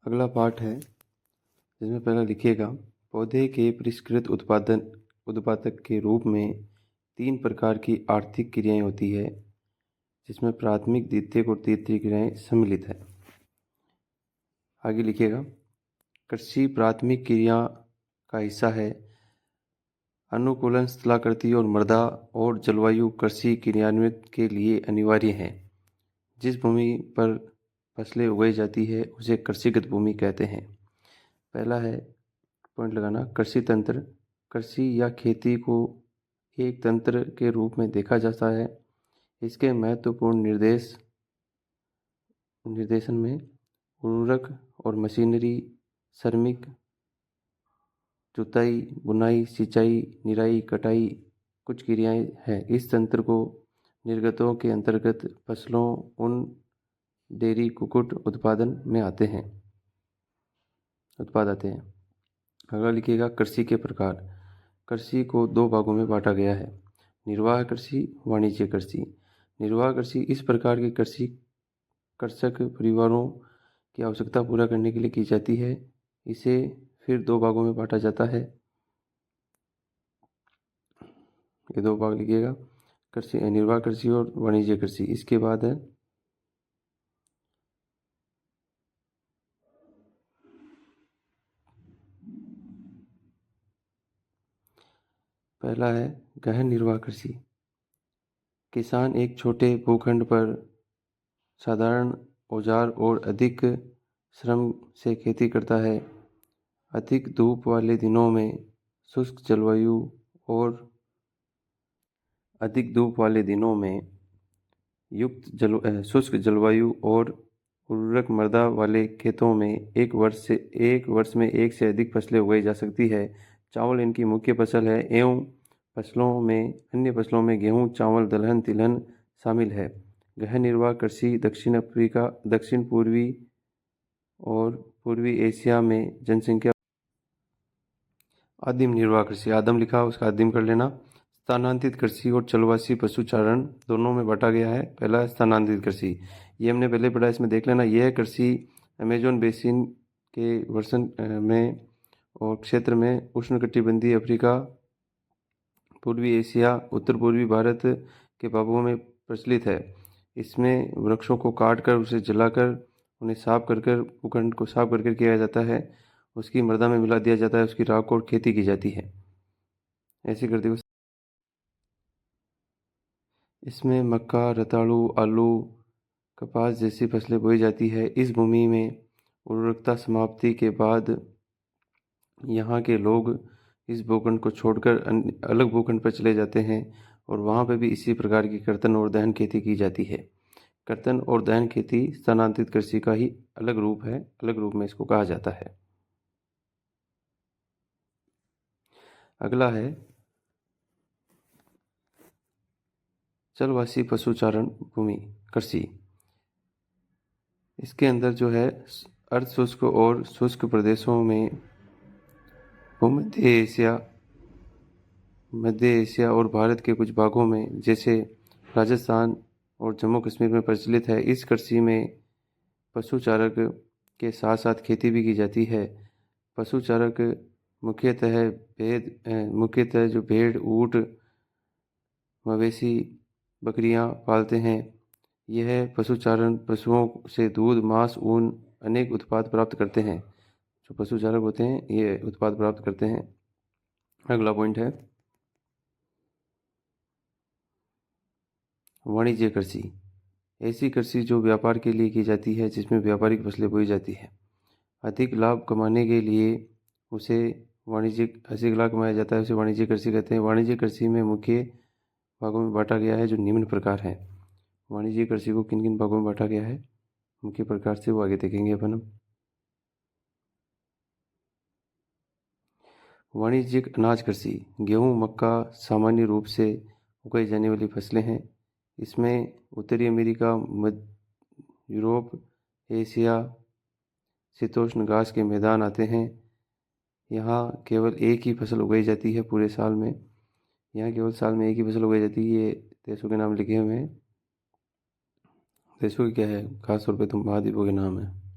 अगला पाठ है जिसमें पहला लिखिएगा, पौधे के परिष्कृत उत्पादक के रूप में 3 प्रकार की आर्थिक क्रियाएं होती है, जिसमें प्राथमिक, द्वितीयक और तृतीयक क्रियाएं सम्मिलित है। आगे लिखिएगा, कृषि प्राथमिक क्रिया का हिस्सा है। अनुकूलन, स्थलाकृति और मृदा और जलवायु कृषि क्रियान्वित के लिए अनिवार्य है। जिस भूमि पर फसलें उगाई जाती है उसे कृषिगत भूमि कहते हैं। पहला है पॉइंट लगाना, कृषि तंत्र। कृषि या खेती को एक तंत्र के रूप में देखा जाता है। इसके महत्वपूर्ण निर्देशन में उर्वरक और मशीनरी, श्रमिक, जुताई, बुनाई, सिंचाई, निराई, कटाई कुछ क्रियाएं हैं। इस तंत्र को निर्गतों के अंतर्गत फसलों, उन, डेयरी, कुक्कुट उत्पादन में आते हैं। अगला लिखिएगा, कृषि के प्रकार। कृषि को 2 भागों में बांटा गया है, निर्वाह कृषि, वाणिज्य कृषि। निर्वाह कृषि इस प्रकार की कृषि कृषक परिवारों की आवश्यकता पूरा करने के लिए की जाती है। इसे फिर 2 भागों में बांटा जाता है। ये 2 भाग लिखिएगा, कृषि, निर्वाह कृषि और वाणिज्य कृषि। इसके बाद है पहला है गहन निर्वाह कृषि। किसान एक छोटे भूखंड पर साधारण औजार और अधिक श्रम से खेती करता है। अधिक धूप वाले दिनों में शुष्क जलवायु शुष्क जलवायु और उर्वरक मृदा वाले खेतों में एक वर्ष में एक से अधिक फसलें उगाई जा सकती है। चावल इनकी मुख्य फसल है एवं अन्य फसलों में गेहूं, चावल, दलहन, तिलहन शामिल है। गहन निर्वाह कृषि दक्षिण अफ्रीका, दक्षिण पूर्वी और पूर्वी एशिया में जनसंख्या। आदिम निर्वाह कृषि, आदम लिखा उसका आदिम कर लेना। स्थानांतरित कृषि और चलवासी पशुचारण दोनों में बांटा गया है। पहला स्थानांतरित कृषि, ये हमने पहले पढ़ा, इसमें देख लेना। यह कृषि अमेजोन बेसिन के वर्षन में और क्षेत्र में उष्णकटिबंधीय अफ्रीका, पूर्वी एशिया, उत्तर पूर्वी भारत के भागों में प्रचलित है। इसमें वृक्षों को काट कर उसे जलाकर उन्हें साफ कर भूखंड को साफ करके किया जाता है। उसकी मृदा में मिला दिया जाता है, उसकी राख और खेती की जाती है। ऐसे करते हुए इसमें मक्का, रतालू, आलू, कपास जैसी फसलें बोई जाती है। इस भूमि में उर्वरकता समाप्ति के बाद यहाँ के लोग इस भूखंड को छोड़कर अलग भूखंड पर चले जाते हैं और वहाँ पर भी इसी प्रकार की कर्तन और दहन खेती की जाती है। कर्तन और दहन खेती स्थानांतरित कृषि का ही अलग रूप है, अलग रूप में इसको कहा जाता है। अगला है चलवासी पशुचारण भूमि कृषि। इसके अंदर जो है अर्ध शुष्क और शुष्क प्रदेशों में मध्य एशिया और भारत के कुछ भागों में जैसे राजस्थान और जम्मू कश्मीर में प्रचलित है। इस कृषि में पशुचारक के साथ साथ खेती भी की जाती है। पशुचारक मुख्यतः जो भेड़, ऊँट, मवेशी, बकरियां पालते हैं। यह पशुचारण पशुओं से दूध, मांस, ऊन अनेक उत्पाद प्राप्त करते हैं। जो पशुचारक होते हैं ये उत्पाद प्राप्त करते हैं। अगला पॉइंट है वाणिज्य कृषि। ऐसी कृषि जो व्यापार के लिए की जाती है, जिसमें व्यापारिक फसलें बोई जाती है। अधिक लाभ कमाने के लिए अधिक लाभ कमाया जाता है, उसे वाणिज्य कृषि कहते हैं। वाणिज्य कृषि में मुख्य भागों में बांटा गया है जो निम्न प्रकार है। वाणिज्य कृषि को किन किन भागों में बांटा गया है मुख्य प्रकार से, वो आगे देखेंगे अपन हम। वाणिज्यिक अनाज कृषि, गेहूं, मक्का सामान्य रूप से उगाई जाने वाली फसलें हैं। इसमें उत्तरी अमेरिका, यूरोप, एशिया, शीतोष्ण घास के मैदान आते हैं। यहाँ केवल एक ही फसल उगाई जाती है पूरे साल में। यहाँ केवल साल में एक ही फसल उगाई जाती है। ये देशों के नाम लिखे हुए हैं। देशों की क्या है, खास तौर पे तो महाद्वीपों के नाम है।